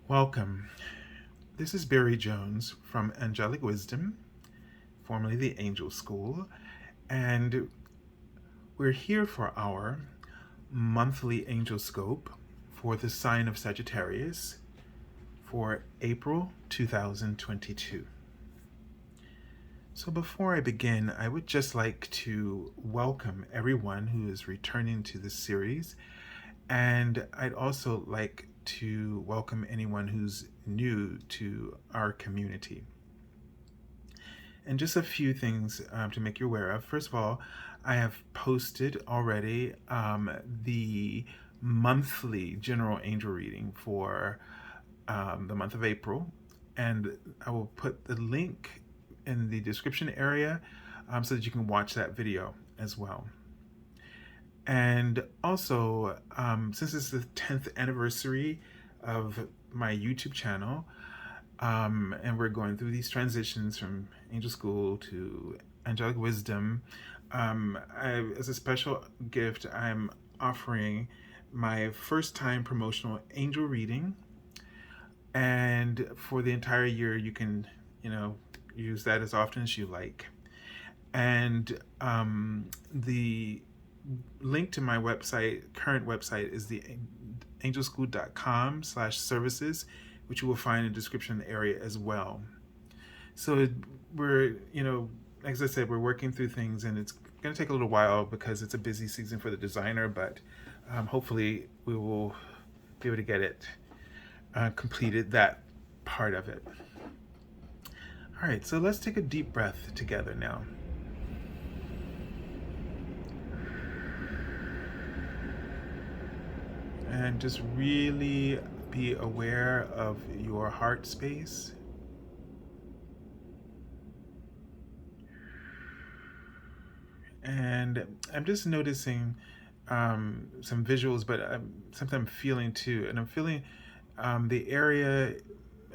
Welcome. This is Barry Jones from Angelic Wisdom, formerly the Angel School, and we're here for our monthly Angelscope for the sign of Sagittarius for April 2022. So before I begin, I would just like to welcome everyone who is returning to this series, and I'd also like to welcome anyone who's new to our community. And just a few things to make you aware of. First of all, I have posted already the monthly general angel reading for the month of April, and I will put the link in the description area so that you can watch that video as well. And also, since it's the 10th anniversary of my YouTube channel, and we're going through these transitions from Angel School to Angelic Wisdom, as a special gift, I'm offering my first time promotional angel reading. And for the entire year, you can, use that as often as you like. And the link to my current website, is the angelschool.com/services, which you will find in the description area as well. So we're, as I said, we're working through things, and it's going to take a little while because it's a busy season for the designer, but hopefully we will be able to get it completed, that part of it. All right, so let's take a deep breath together now. And just really be aware of your heart space. And I'm just noticing some visuals, but something I'm feeling too. And I'm feeling the area,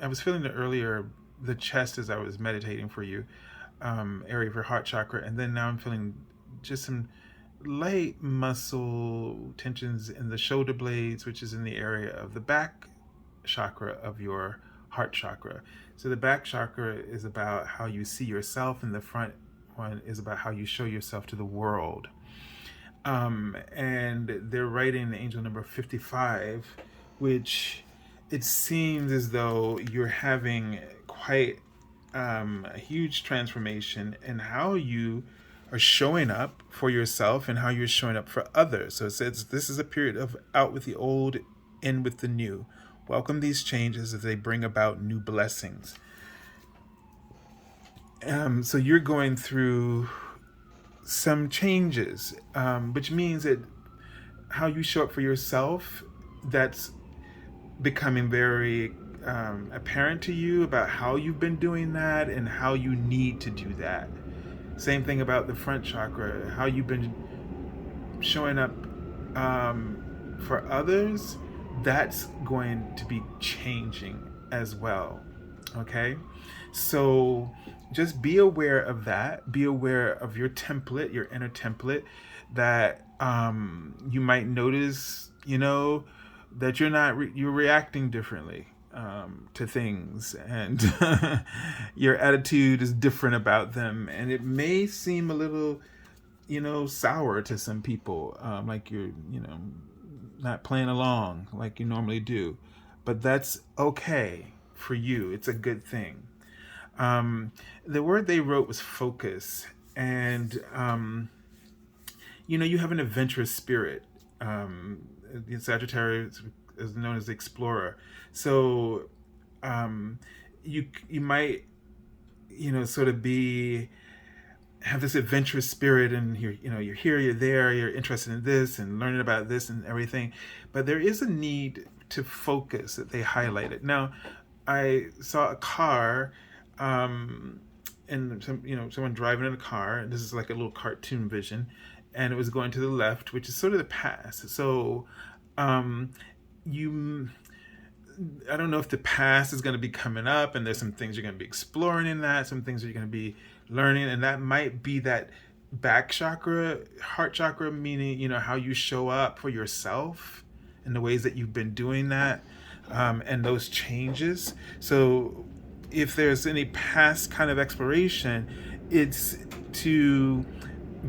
I was feeling it earlier, the chest as I was meditating for you, area of your heart chakra. And then now I'm feeling just some light muscle tensions in the shoulder blades, which is in the area of the back chakra of your heart chakra. So the back chakra is about how you see yourself, and the front one is about how you show yourself to the world. And they're writing the angel number 55, which it seems as though you're having quite a huge transformation in how you are showing up for yourself and how you're showing up for others. So it says this is a period of out with the old, in with the new. Welcome these changes as they bring about new blessings. So you're going through some changes, which means that how you show up for yourself, that's becoming very apparent to you about how you've been doing that and how you need to do that. Same thing about the front chakra, how you've been showing up for others, that's going to be changing as well. Okay? So just be aware of that. Be aware of your template, your inner template, that you might notice, that you're reacting differently to things, and your attitude is different about them, and it may seem a little sour to some people, like you're not playing along like you normally do, but that's okay for you. It's a good thing. The word they wrote was focus, and you have an adventurous spirit. The Sagittarius is known as the explorer. So you might sort of have this adventurous spirit, and you're here, you're there, you're interested in this and learning about this and everything, but there is a need to focus that they highlighted. Now, I saw a car, and someone driving in a car, and this is like a little cartoon vision, and it was going to the left, which is sort of the past. So I don't know if the past is going to be coming up, and there's some things you're going to be exploring in that, some things you're going to be learning, and that might be that back chakra, heart chakra, meaning how you show up for yourself and the ways that you've been doing that. and those changes. So if there's any past kind of expiration, it's to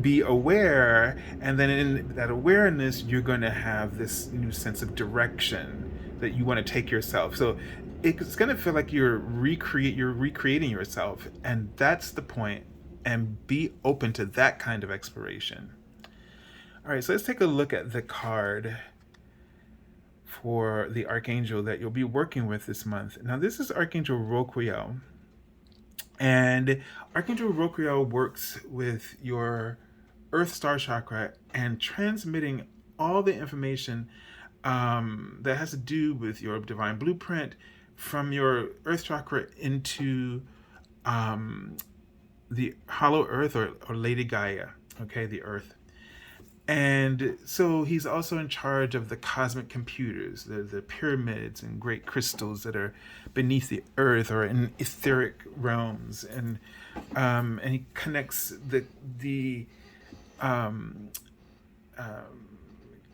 be aware, and then in that awareness you're going to have this new sense of direction that you want to take yourself. So it's going to feel like you're recreating yourself, and that's the point. And be open to that kind of exploration. All right, so let's take a look at the card for the archangel that you'll be working with this month. Now, this is Archangel Roquiel, and Archangel Roquiel works with your Earth Star Chakra and transmitting all the information that has to do with your divine blueprint from your Earth Chakra into the Hollow Earth, or Lady Gaia, okay, the Earth. And so he's also in charge of the cosmic computers, the pyramids and great crystals that are beneath the earth or in etheric realms, and he connects the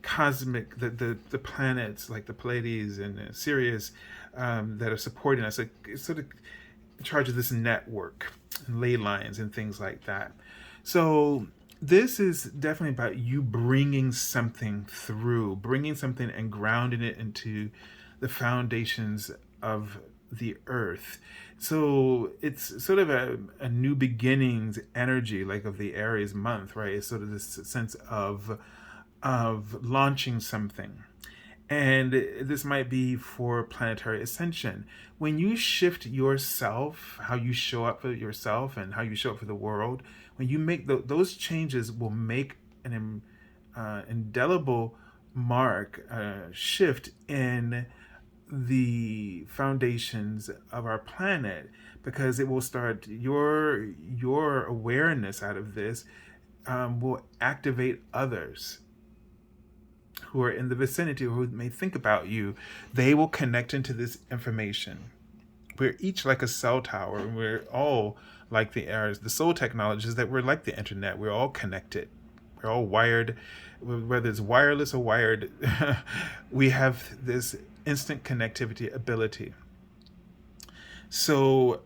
cosmic the planets like the Pleiades and Sirius that are supporting us. Like, it's sort of in charge of this network and ley lines and things like that. So this is definitely about you bringing something through, bringing something and grounding it into the foundations of the earth. So it's sort of a new beginnings energy, like of the Aries month, right? It's sort of this sense of launching something. And this might be for planetary ascension. When you shift yourself, how you show up for yourself and how you show up for the world, when you make those changes, will make an indelible mark, shift in the foundations of our planet, because it will start your awareness out of this will activate others who are in the vicinity or who may think about you. They will connect into this information. We're each like a cell tower, and we're all like the Aries. The soul technology is that we're like the internet. We're all connected. We're all wired, whether it's wireless or wired. We have this instant connectivity ability. So,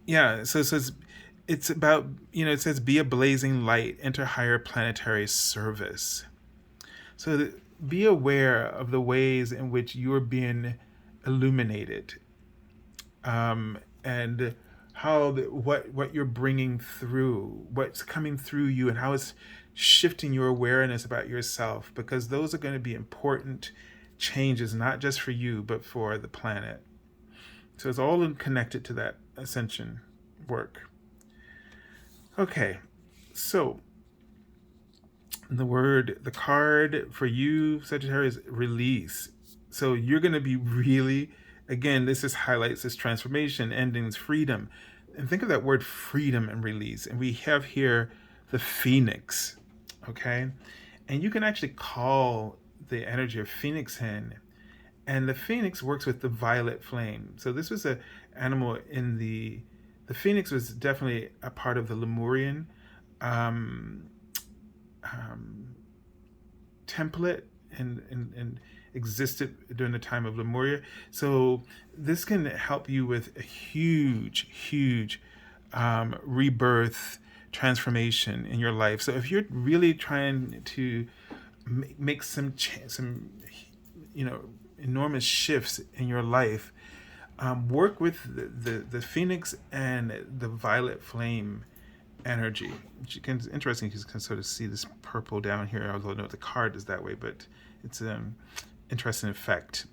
yeah. So it's about, it says, be a blazing light, enter higher planetary service. So be aware of the ways in which you're being illuminated, and how what you're bringing through, what's coming through you, and how it's shifting your awareness about yourself, because those are going to be important changes, not just for you, but for the planet. So it's all connected to that ascension work. Okay, so the card for you, Sagittarius, release. So you're going to be really, again, this highlights this transformation, endings, freedom. And think of that word freedom and release. And we have here the Phoenix, okay? And you can actually call the energy of Phoenix in. And the Phoenix works with the violet flame. So this was an animal in the Phoenix was definitely a part of the Lemurian template and existed during the time of Lemuria. So this can help you with a huge rebirth, transformation in your life. So if you're really trying to make some enormous shifts in your life, work with the Phoenix and the violet flame energy. It's interesting, you can sort of see this purple down here, although no, the card is that way, but it's an interesting effect.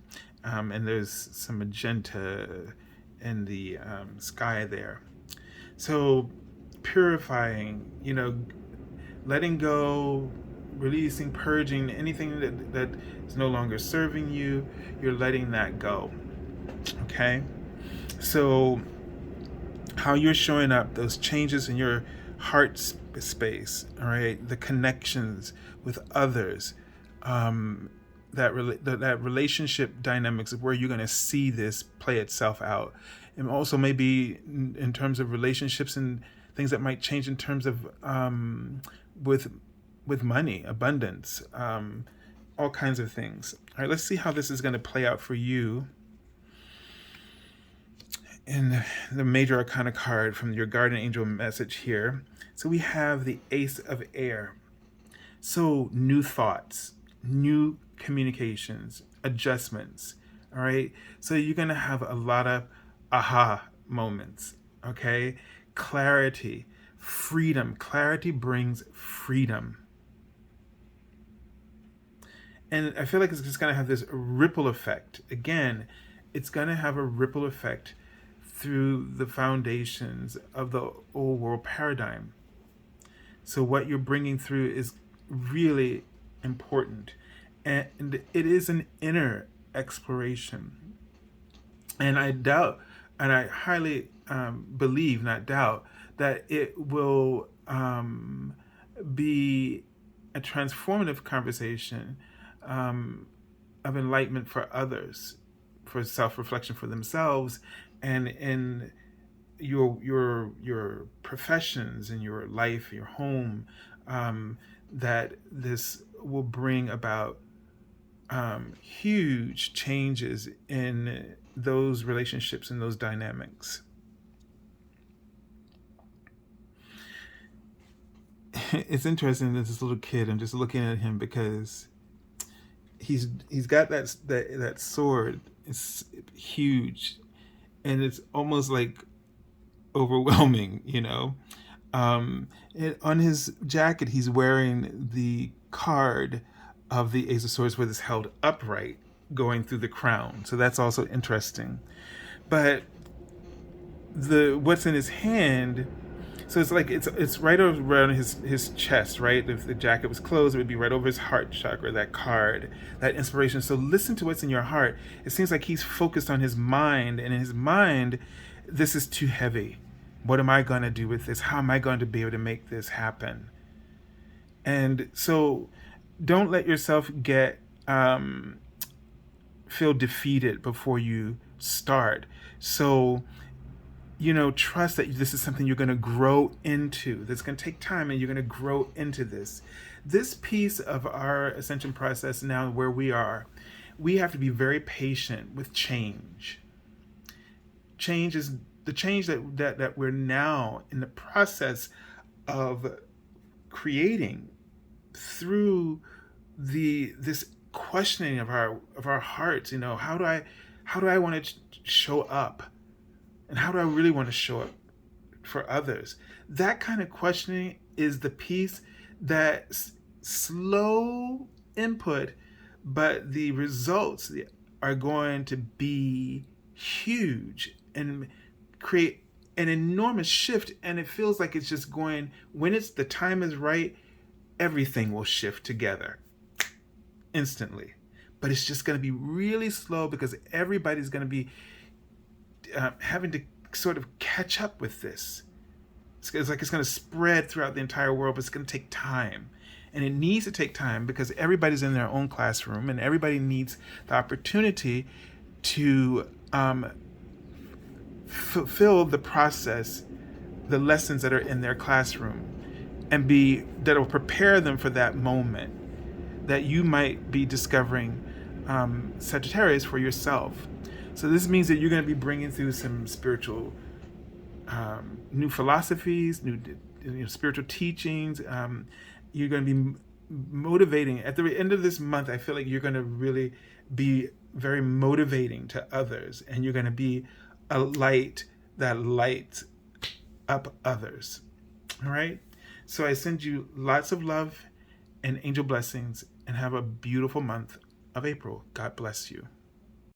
And there's some magenta in the sky there. So purifying, letting go, releasing, purging anything that is no longer serving you, you're letting that go. Okay, so how you're showing up, those changes in your heart space, all right, the connections with others, that relationship dynamics of where you're going to see this play itself out, and also maybe in terms of relationships and things that might change in terms of with money, abundance, all kinds of things. All right, let's see how this is going to play out for you in the Major Arcana card from your Guardian Angel message here. So we have the Ace of Air. So new thoughts, new communications, adjustments. All right. So you're going to have a lot of aha moments. Okay. Clarity, freedom. Clarity brings freedom. And I feel like it's just going to have this ripple effect. Again, it's going to have a ripple effect through the foundations of the old world paradigm. So what you're bringing through is really important. And it is an inner exploration. And I doubt, and I highly believe, not doubt, that it will be a transformative conversation of enlightenment for others, for self-reflection for themselves, and in your professions, in your life, your home, that this will bring about huge changes in those relationships and those dynamics. It's interesting that this little kid, I'm just looking at him because he's got that sword. It's huge, and it's almost like overwhelming, you know. On his jacket, he's wearing the card of the Ace of Swords with it's held upright going through the crown. So that's also interesting. But what's in his hand, so it's like it's right around his chest, right? If the jacket was closed, it would be right over his heart chakra, that card, that inspiration. So listen to what's in your heart. It seems like he's focused on his mind, and in his mind, this is too heavy. What am I going to do with this? How am I going to be able to make this happen? And so don't let yourself get feel defeated before you start. So, you know, trust that this is something you're going to grow into. That's going to take time, and you're going to grow into this. This piece of our ascension process now, where we are, we have to be very patient with change. Change is the change that we're now in the process of creating through this questioning of our hearts. You know, how do I want to show up, and how do I really want to show up for others? That kind of questioning is the piece that's slow input, but the results are going to be huge and create an enormous shift. And it feels like it's just going, when the time is right, everything will shift together instantly. But it's just going to be really slow, because everybody's going to be having to sort of catch up with this. It's like it's going to spread throughout the entire world, but it's going to take time. And it needs to take time, because everybody's in their own classroom, and everybody needs the opportunity to fulfill the process, the lessons that are in their classroom, and that will prepare them for that moment that you might be discovering Sagittarius for yourself. So this means that you're going to be bringing through some spiritual new philosophies, new spiritual teachings. You're going to be motivating. At the end of this month, I feel like you're going to really be very motivating to others, and you're going to be a light that lights up others. All right? So I send you lots of love and angel blessings, and have a beautiful month of April. God bless you.